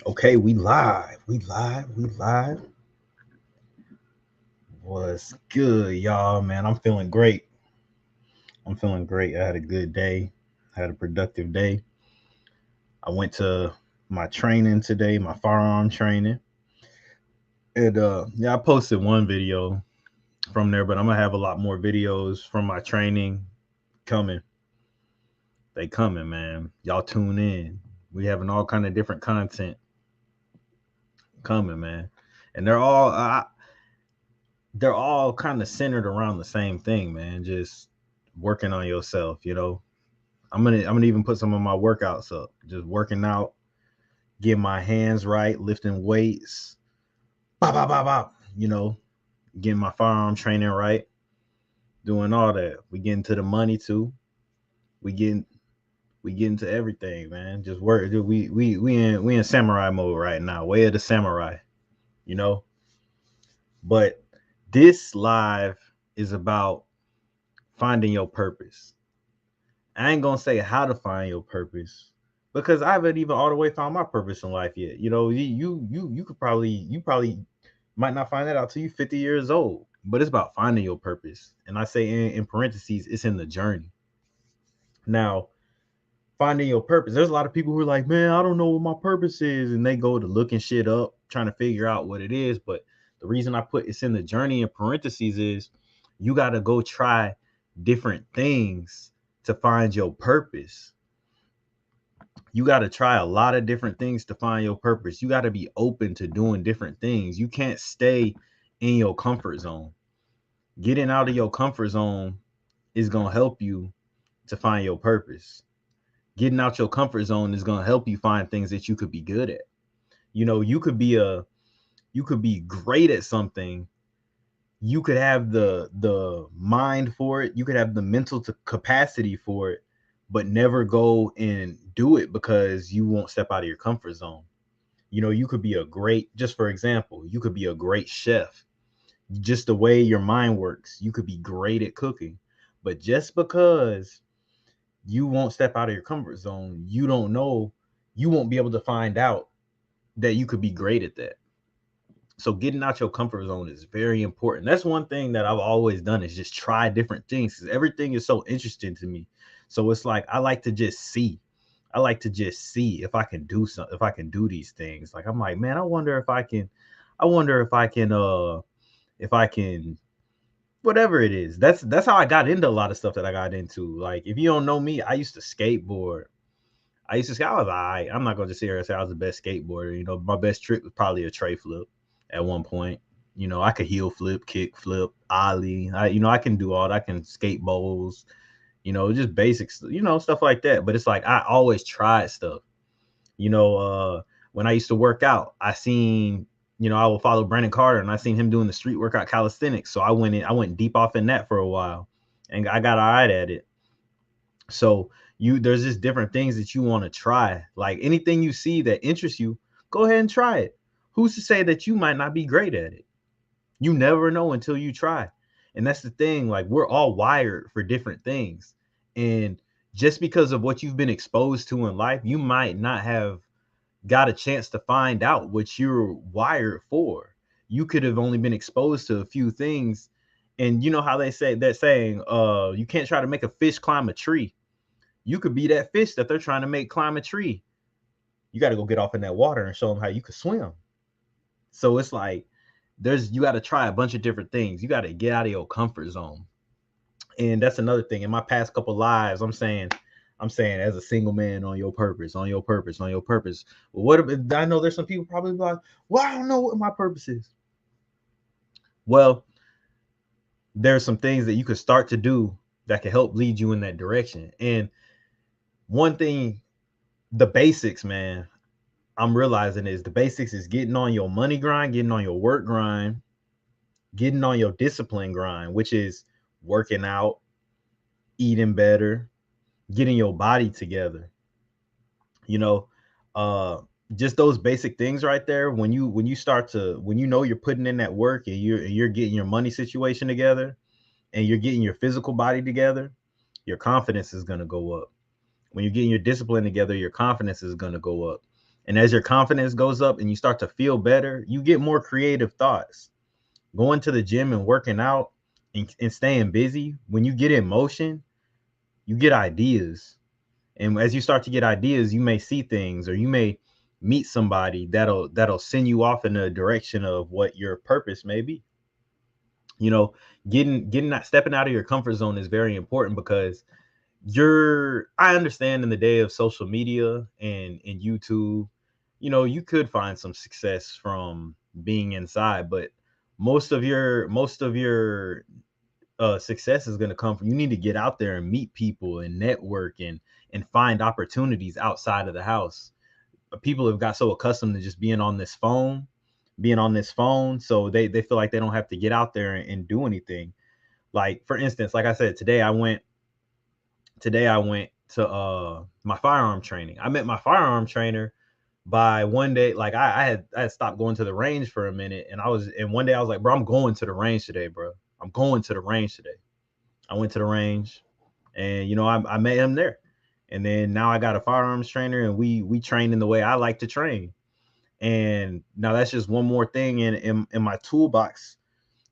Okay, we live. We live. What's good, y'all? Man, I'm feeling great. I'm feeling great. I had a good day. I had a productive day. I went to my training today, my firearm training. And yeah, I posted one video from there, but I'm gonna have a lot more videos from my training coming. They coming, man. Y'all tune in. We having all kind of different content coming, man. And they're all kind of centered around the same thing, man. Just working on yourself, I'm gonna even put some of my workouts up. Just working out, getting my hands right, lifting weights, bop, bop, bop, bop, getting my firearm training right, doing all that. We get into the money too. We get we get into everything, man. Just work. We in samurai mode right now. Way of the samurai, you know. But this live is about finding your purpose. I ain't gonna say how to find your purpose because I haven't even all the way found my purpose in life yet. You could probably might not find that out till you 50 years old. But it's about finding your purpose. And I say in parentheses, it's in the journey. Now, finding your purpose. There's a lot of people who are like, man, I don't know what my purpose is. And they go to looking shit up, trying to figure out what it is. But the reason I put it's in the journey in parentheses is you got to go try different things to find your purpose. You got to try a lot of different things to find your purpose. You got to be open to doing different things. You can't stay in your comfort zone. Getting out of your comfort zone is going to help you to find your purpose. Getting out your comfort zone is going to help you find things that you could be good at. You could be great at something. You could have the mind for it. You could have the mental capacity for it, but never go and do it because you won't step out of your comfort zone. You could be a great, just for example, you could be a great chef. Just the way your mind works, you could be great at cooking. But just because you won't step out of your comfort zone, you don't know, you won't be able to find out that you could be great at that. So getting out your comfort zone is very important. That's one thing that I've always done is just try different things because everything is so interesting to me. So it's like I like to just see. I like to just see if I can do something, if I can do these things. Like I'm like, man, I wonder if I can whatever it is. That's how I got into a lot of stuff that I got into. Like if you don't know me, I used to skateboard. I used to say I was all right. I'm not gonna just sit here and say I was the best skateboarder. My best trick was probably a tray flip at one point. I could heel flip, kick flip, ollie. I can do all that. I can skate bowls, just basics, stuff like that. But it's like I always tried stuff. When I used to work out, I will follow Brandon Carter and I seen him doing the street workout calisthenics. So I went deep off in that for a while and I got all right at it. So there's just different things that you want to try. Like anything you see that interests you, go ahead and try it. Who's to say that you might not be great at it? You never know until you try. And that's the thing. Like we're all wired for different things. And just because of what you've been exposed to in life, you might not have got a chance to find out what you're wired for. You could have only been exposed to a few things. And you know how they say that saying, you can't try to make a fish climb a tree. You could be that fish that they're trying to make climb a tree. You got to go get off in that water and show them how you can swim. So it's like you got to try a bunch of different things. You got to get out of your comfort zone. And that's another thing. In my past couple lives, I'm saying as a single man, on your purpose, on your purpose, on your purpose. Well, what if I know there's some people probably like, well, I don't know what my purpose is. Well, there's some things that you could start to do that can help lead you in that direction. And one thing, the basics, man, I'm realizing is the basics is getting on your money grind, getting on your work grind, getting on your discipline grind, which is working out, eating better, getting your body together. You know, uh just those basic things right there. When you know you're putting in that work and you're getting your money situation together and you're getting your physical body together, your confidence is going to go up. When you're getting your discipline together, your confidence is going to go up. And as your confidence goes up and you start to feel better, you get more creative thoughts. Going to the gym and working out and staying busy, when you get in motion, you get ideas. And as you start to get ideas, you may see things, or you may meet somebody that'll send you off in a direction of what your purpose may be. You know, getting not stepping out of your comfort zone is very important, because I understand in the day of social media and YouTube, you could find some success from being inside, but most of your success is going to come from, you need to get out there and meet people and network and find opportunities outside of the house. People have got so accustomed to just being on this phone, so they feel like they don't have to get out there and do anything. Like, for instance, like I said, today I went to my firearm training. I met my firearm trainer by one day. Like, I had stopped going to the range for a minute, and one day I was like, bro, I'm going to the range today, bro. I'm going to the range today. I went to the range, and I met him there. And then now I got a firearms trainer, and we train in the way I like to train. And now that's just one more thing in my toolbox,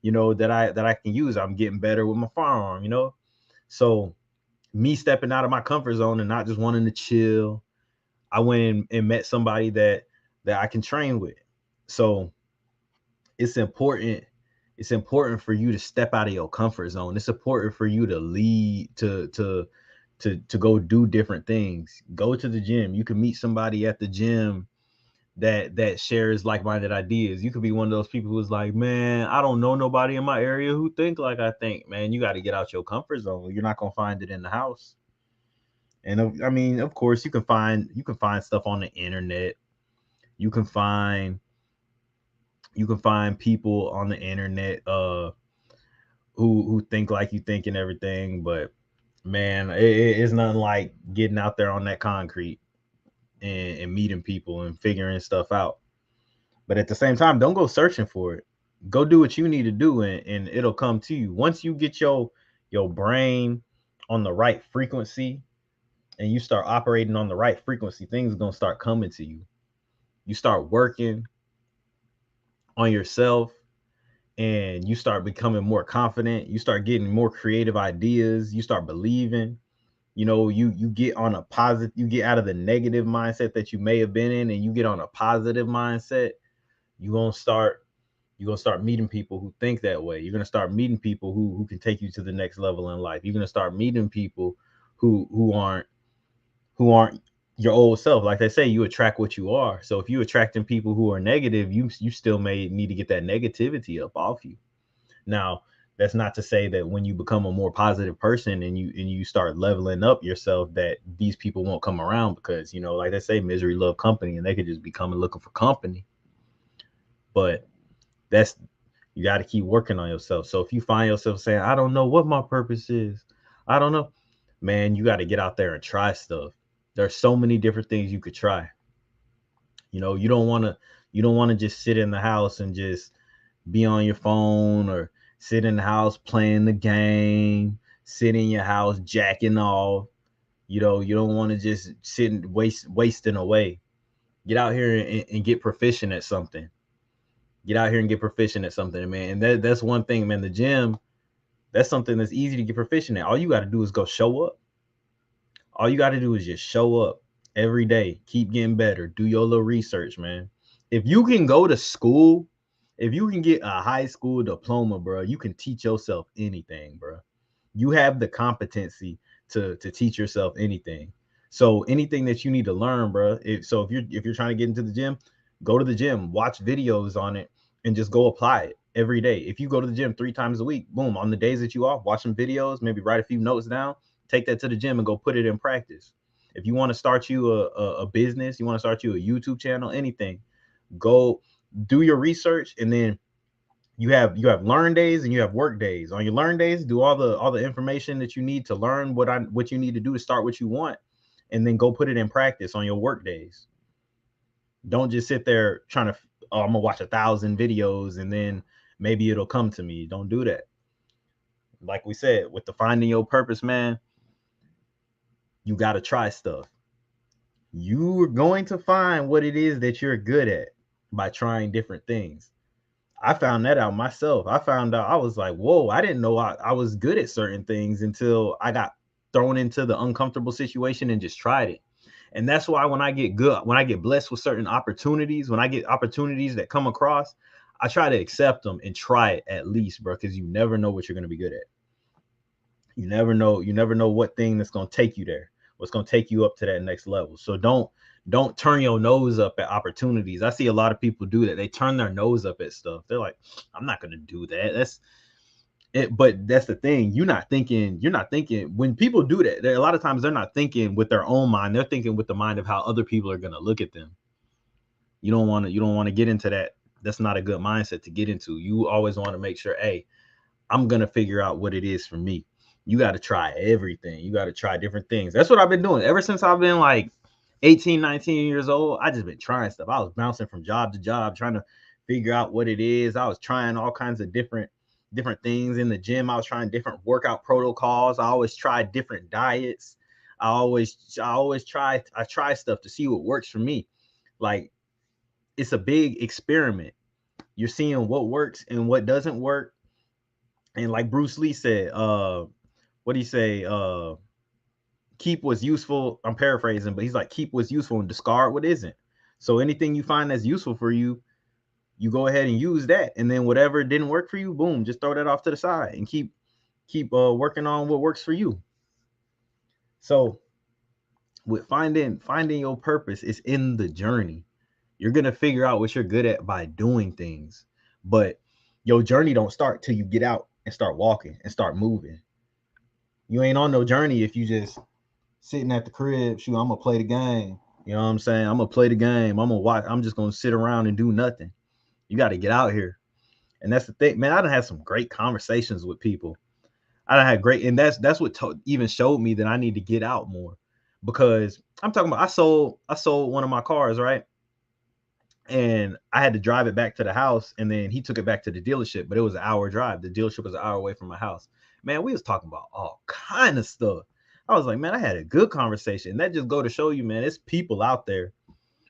that I can use. I'm getting better with my firearm. So me stepping out of my comfort zone and not just wanting to chill, I went and met somebody that I can train with. So it's important. It's important for you to step out of your comfort zone. It's important for you to lead to go do different things. Go to the gym. You can meet somebody at the gym that shares like-minded ideas. You could be one of those people who's like, man, I don't know nobody in my area who think like I think. Man, you got to get out your comfort zone. You're not gonna find it in the house. And I mean, of course, you can find stuff on the internet. You can find people on the internet who think like you think and everything, but man, it's nothing like getting out there on that concrete and meeting people and figuring stuff out. But at the same time, don't go searching for it. Go do what you need to do, and it'll come to you. Once you get your brain on the right frequency and you start operating on the right frequency, things are gonna start coming to you. You start working on yourself, and you start becoming more confident. You start getting more creative ideas. You start believing. You get on a positive. You get out of the negative mindset that you may have been in, and you get on a positive mindset. You're gonna start meeting people who think that way. You're gonna start meeting people who can take you to the next level in life. You're gonna start meeting people who aren't your old self. Like they say, you attract what you are. So if you attracting people who are negative, you still may need to get that negativity up off you. Now, that's not to say that when you become a more positive person and you start leveling up yourself, that these people won't come around, because like they say, misery love company, and they could just be coming looking for company. But that's you got to keep working on yourself. So if you find yourself saying, I don't know what my purpose is, I don't know, man, you got to get out there and try stuff. There's so many different things you could try. You don't want to just sit in the house and just be on your phone, or sit in the house playing the game, sit in your house jacking off. You don't want to just sit and wasting away. Get out here and get proficient at something. Get out here and get proficient at something, man. And that's one thing, man. The gym, that's something that's easy to get proficient at. All you got to do is go show up. All you got to do is just show up every day. Keep getting better. Do your little research, man. If you can go to school, if you can get a high school diploma, bro, you can teach yourself anything, bro. You have the competency to teach yourself anything. So anything that you need to learn, bro. If you're trying to get into the gym, go to the gym, watch videos on it, and just go apply it every day. If you go to the gym 3 times a week, boom, on the days that you off, watch some videos, maybe write a few notes down, take that to the gym and go put it in practice. If you want to start you a business, you want to start you a YouTube channel, anything, go do your research. And then you have learn days and you have work days. On your learn days, do all the information that you need to learn what you need to do to start what you want, and then go put it in practice on your work days. Don't just sit there trying to, oh, I'm gonna watch 1,000 videos and then maybe it'll come to me. Don't do that. Like we said, with the finding your purpose, man, you got to try stuff. you're going to find what it is that you're good at by trying different things. I found that out myself. I found out, I was like, whoa, I didn't know I was good at certain things until I got thrown into the uncomfortable situation and just tried it. And that's why when I get good, when I get blessed with certain opportunities, when I get opportunities that come across, I try to accept them and try it at least, bro, because you never know what you're going to be good at. You never know. You never know what thing that's going to take you there, what's going to take you up to that next level. So don't turn your nose up at opportunities. I see a lot of people do that. They turn their nose up at stuff. They're like, I'm not going to do that. That's it. But that's the thing. You're not thinking when people do that. A lot of times they're not thinking with their own mind. They're thinking with the mind of how other people are going to look at them. You don't want to get into that. That's not a good mindset to get into. You always want to make sure, hey, I'm gonna figure out what it is for me. You got to try everything. You got to try different things. That's what I've been doing ever since I've been like 18, 19 years old. I just been trying stuff. I was bouncing from job to job, trying to figure out what it is. I was trying all kinds of different things in the gym. I was trying different workout protocols. I always tried different diets. I try stuff to see what works for me. Like, it's a big experiment. You're seeing what works and what doesn't work. And like Bruce Lee said, what do you say? Keep what's useful. I'm paraphrasing, but he's like, keep what's useful and discard what isn't. So anything you find that's useful for you, you go ahead and use that. And then whatever didn't work for you, boom, just throw that off to the side and keep working on what works for you. So with finding your purpose is in the journey. You're gonna figure out what you're good at by doing things, but your journey don't start till you get out and start walking and start moving. You ain't on no journey if you just sitting at the crib. Shoot, I'm gonna play the game. You know what I'm saying? I'm gonna play the game. I'm gonna watch. I'm just gonna sit around and do nothing. You got to get out here, and that's the thing, man. I done had some great conversations with people. I done had great, and that's what even showed me that I need to get out more, because I'm talking about I sold one of my cars, right? And I had to drive it back to the house, and then he took it back to the dealership, but it was an hour drive. The dealership was an hour away from my house. Man, we was talking about all kind of stuff. I was like, man, I had a good conversation. And that just go to show you, man, it's people out there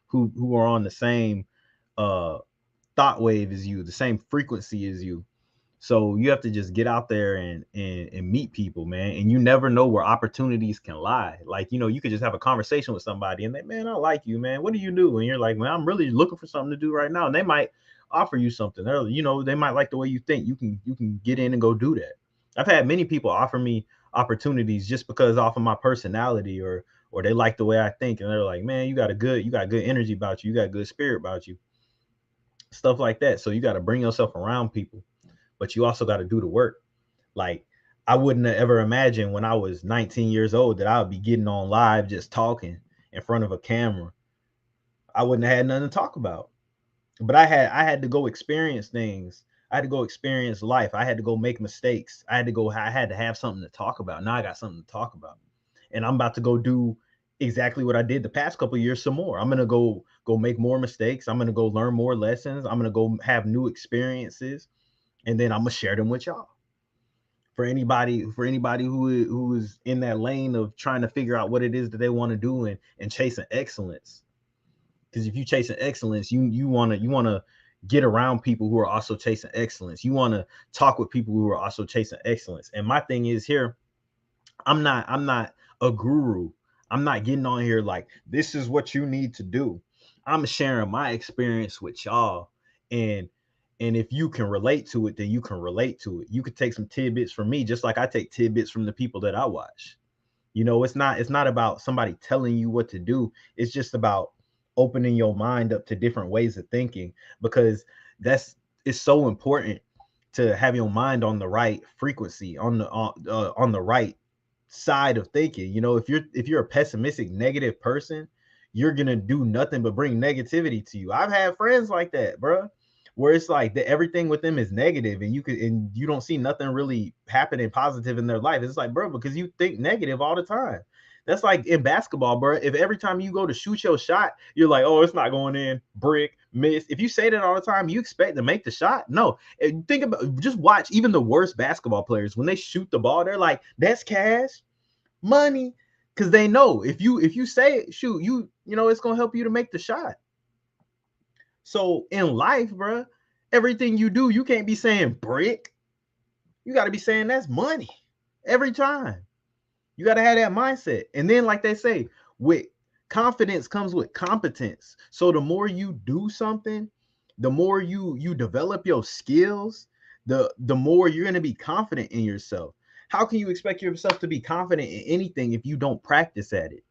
who are on the same uh thought wave as you, the same frequency as you. So you have to just get out there and meet people, man. And you never know where opportunities can lie. Like, you could just have a conversation with somebody and they, man, I like you, man. What do you do? And you're like, man, I'm really looking for something to do right now. And they might offer you something. They might like the way you think. You can get in and go do that. I've had many people offer me opportunities just because off of my personality, or they like the way I think, and they're like, man, you got good energy about you. You got good spirit about you. Stuff like that. So you got to bring yourself around people, but you also got to do the work. Like, I wouldn't have ever imagined when I was 19 years old that I would be getting on live just talking in front of a camera. I wouldn't have had nothing to talk about. But I had to go experience things. I had to go experience life. I had to go make mistakes. I had to have something to talk about. Now I got something to talk about. And I'm about to go do exactly what I did the past couple of years some more. I'm gonna go make more mistakes. I'm gonna go learn more lessons. I'm gonna go have new experiences, and then I'm gonna share them with y'all. For anybody who is in that lane of trying to figure out what it is that they want to do and chasing excellence. Because if you chasing excellence, you want to get around people who are also chasing excellence. You want to talk with people who are also chasing excellence. And my thing is here, I'm not a guru. I'm not getting on here like this is what you need to do. I'm sharing my experience with y'all, and if you can relate to it, then you can relate to it. You could take some tidbits from me, just like I take tidbits from the people that I watch. It's not about somebody telling you what to do. It's just about opening your mind up to different ways of thinking, because that's it's so important to have your mind on the right frequency, on the right side of thinking. If you're a pessimistic, negative person, you're gonna do nothing but bring negativity to you. I've had friends like that, bro, where it's like that everything with them is negative, and you don't see nothing really happening positive in their life. It's like, bro, because you think negative all the time. That's like in basketball, bro. If every time you go to shoot your shot, you're like, oh, it's not going in, brick, miss. If you say that all the time, you expect to make the shot. No, and think about, just watch even the worst basketball players when they shoot the ball. They're like, that's cash, money. Because they know if you say it, shoot, you know it's gonna help you to make the shot. So in life, bro, everything you do, you can't be saying brick. You got to be saying that's money every time. You got to have that mindset. And then, like they say, with confidence comes with competence. So the more you do something, the more you develop your skills, the more you're going to be confident in yourself. How can you expect yourself to be confident in anything if you don't practice at it?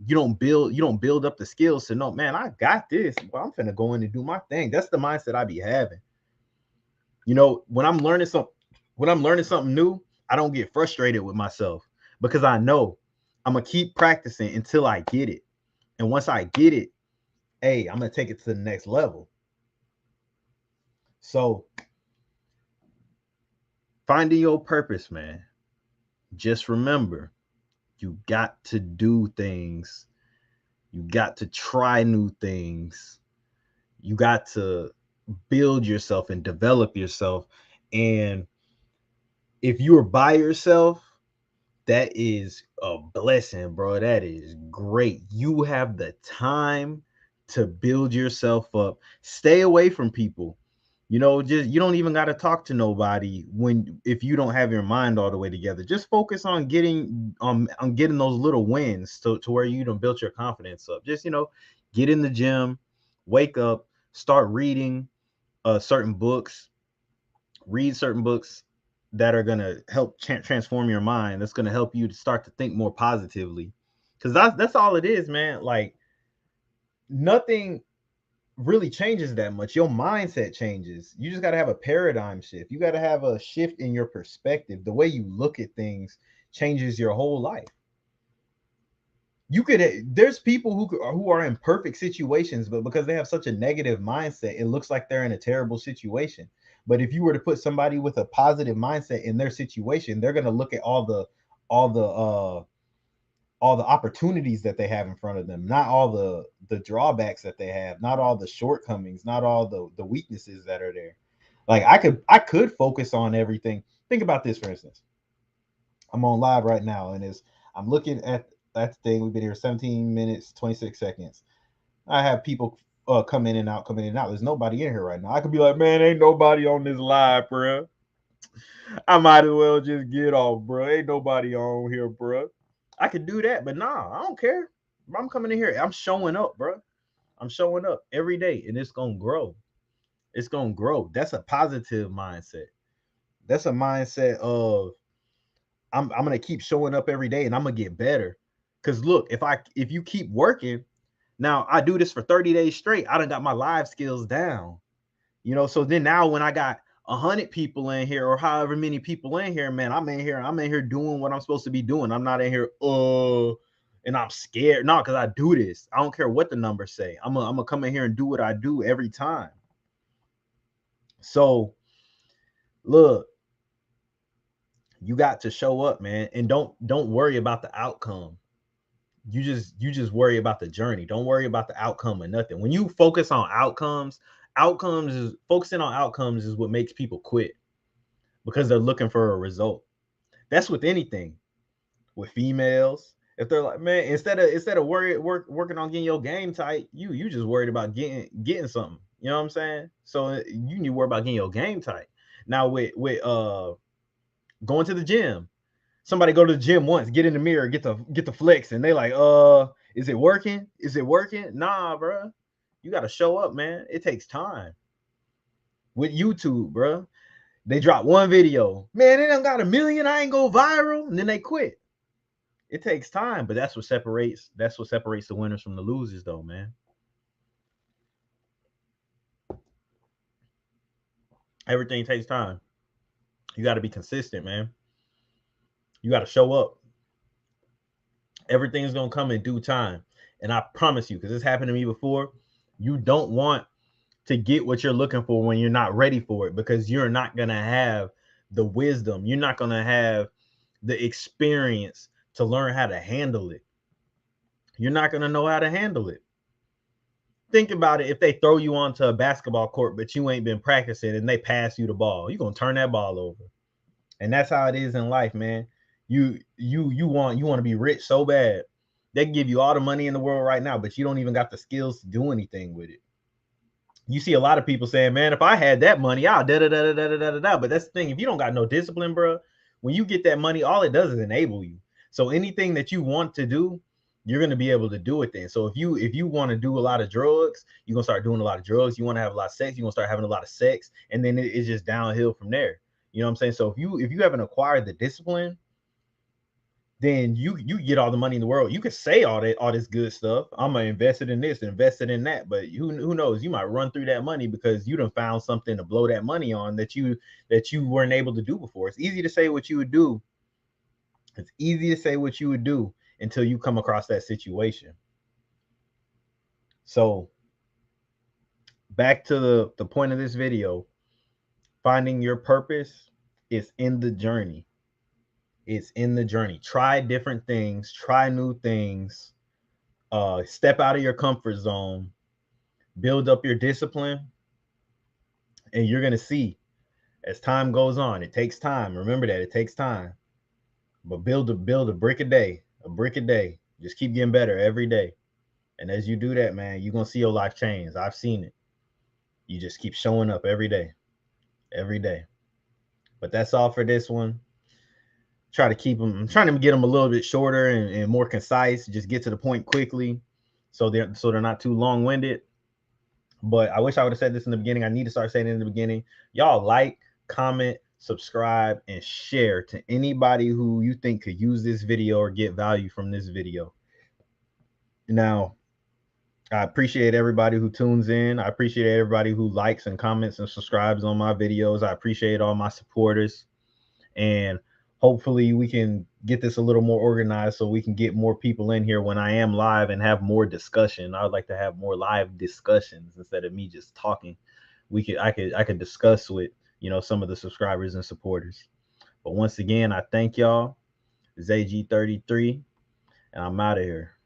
You don't build up the skills to know, man, I got this. Well, I'm finna go in and do my thing. That's the mindset I be having. You know, when I'm learning something new, I don't get frustrated with myself because I know I'm gonna keep practicing until I get it. And once I get it, hey, I'm gonna take it to the next level. So finding your purpose, man. Just remember, you got to do things. You got to try new things. You got to build yourself and develop yourself. And if you are by yourself, that is a blessing, bro. That is great. You have the time to build yourself up. Stay away from people. You know, just you don't even got to talk to nobody when if you don't have your mind all the way together. Just focus on getting those little wins to where you don't build your confidence up. Just, you know, get in the gym, wake up, start reading certain books, read certain books that are going to help transform your mind. That's going to help you to start to think more positively. Because that's all it is, man. Like, nothing really changes that much. Your mindset changes. You just got to have a paradigm shift. You got to have a shift in your perspective. The way you look at things changes your whole life. There's people who are in perfect situations, but because they have such a negative mindset, it looks like they're in a terrible situation. But if you were to put somebody with a positive mindset in their situation, they're going to look at all the all the opportunities that they have in front of them, not all the drawbacks that they have, not all the shortcomings, not all the weaknesses that are there. Like, I could focus on everything. Think about this, for instance. I'm on live right now, and I'm looking at that thing. We've been here 17 minutes, 26 seconds. I have people come in and out, come in and out. There's nobody in here right now. I could be like, man, ain't nobody on this live, bro. I might as well just get off, bro. Ain't nobody on here, bro. I could do that, but nah, I don't care. I'm coming in here. I'm showing up, bro. I'm showing up every day, and it's gonna grow. It's gonna grow. That's a positive mindset. That's a mindset of I'm gonna keep showing up every day, and I'm gonna get better. Cause look, if you keep working, now I do this for 30 days straight. I done got my live skills down. You know, so then now when I got 100 people in here or however many people in here, man, I'm in here doing what I'm supposed to be doing. I'm not in here, and I'm scared. No, because I do this. I don't care what the numbers say. I'm gonna come in here and do what I do every time. So look, you got to show up, man, and don't worry about the outcome. You just worry about the journey. Don't worry about the outcome or nothing. When you focus on focusing on outcomes is what makes people quit because they're looking for a result. That's with anything. With females, if they're like, man, instead of working on getting your game tight, you just worried about getting something. You know what I'm saying? So you need to worry about getting your game tight. Now with going to the gym, somebody go to the gym once, get in the mirror, get the flex, and they like, is it working? Is it working? Nah, bro. You got to show up, man. It takes time. With YouTube, bro, they drop one video, man, they done got 1 million. I ain't go viral, and then they quit. It takes time, but that's what separates the winners from the losers, though, man. Everything takes time. You got to be consistent, man. You got to show up. Everything's gonna come in due time, and I promise you, because this happened to me before. You don't want to get what you're looking for when you're not ready for it, because you're not gonna have the wisdom. You're not gonna have the experience to learn how to handle it. You're not gonna know how to handle it. Think about it. If they throw you onto a basketball court, but you ain't been practicing, and they pass you the ball, you're gonna turn that ball over. And that's how it is in life, man. You want to be rich so bad. They can give you all the money in the world right now, but you don't even got the skills to do anything with it. You see a lot of people saying, man, if I had that money, I'll da da da da da da da da. But that's the thing. If you don't got no discipline, bro, when you get that money, all it does is enable you. So anything that you want to do, you're gonna be able to do it then. So if you want to do a lot of drugs, you're gonna start doing a lot of drugs. You want to have a lot of sex, you're gonna start having a lot of sex, and then it's just downhill from there. You know what I'm saying? So if you haven't acquired the discipline, then you get all the money in the world. You could say all this good stuff. I'm gonna invest it in this, invest it in that, but who knows? You might run through that money because you done found something to blow that money on that you weren't able to do before. It's easy to say what you would do. It's easy to say what you would do until you come across that situation. So back to the point of this video, finding your purpose is in the journey. It's in the journey. Try different things, try new things, step out of your comfort zone, build up your discipline, and you're going to see as time goes on. It takes time. Remember that it takes time, but build a brick a day, a brick a day. Just keep getting better every day. And as you do that, man, you're going to see your life change. I've seen it. You just keep showing up every day, every day. But that's all for this one. Try to keep them. I'm trying to get them a little bit shorter and more concise. Just get to the point quickly, so they're not too long winded. But I wish I would have said this in the beginning. I need to start saying it in the beginning. Y'all like, comment, subscribe, and share to anybody who you think could use this video or get value from this video. Now, I appreciate everybody who tunes in. I appreciate everybody who likes and comments and subscribes on my videos. I appreciate all my supporters. And hopefully we can get this a little more organized so we can get more people in here when I am live and have more discussion. I would like to have more live discussions instead of me just talking. I could discuss with, some of the subscribers and supporters. But once again, I thank y'all. It's AG33, and I'm out of here.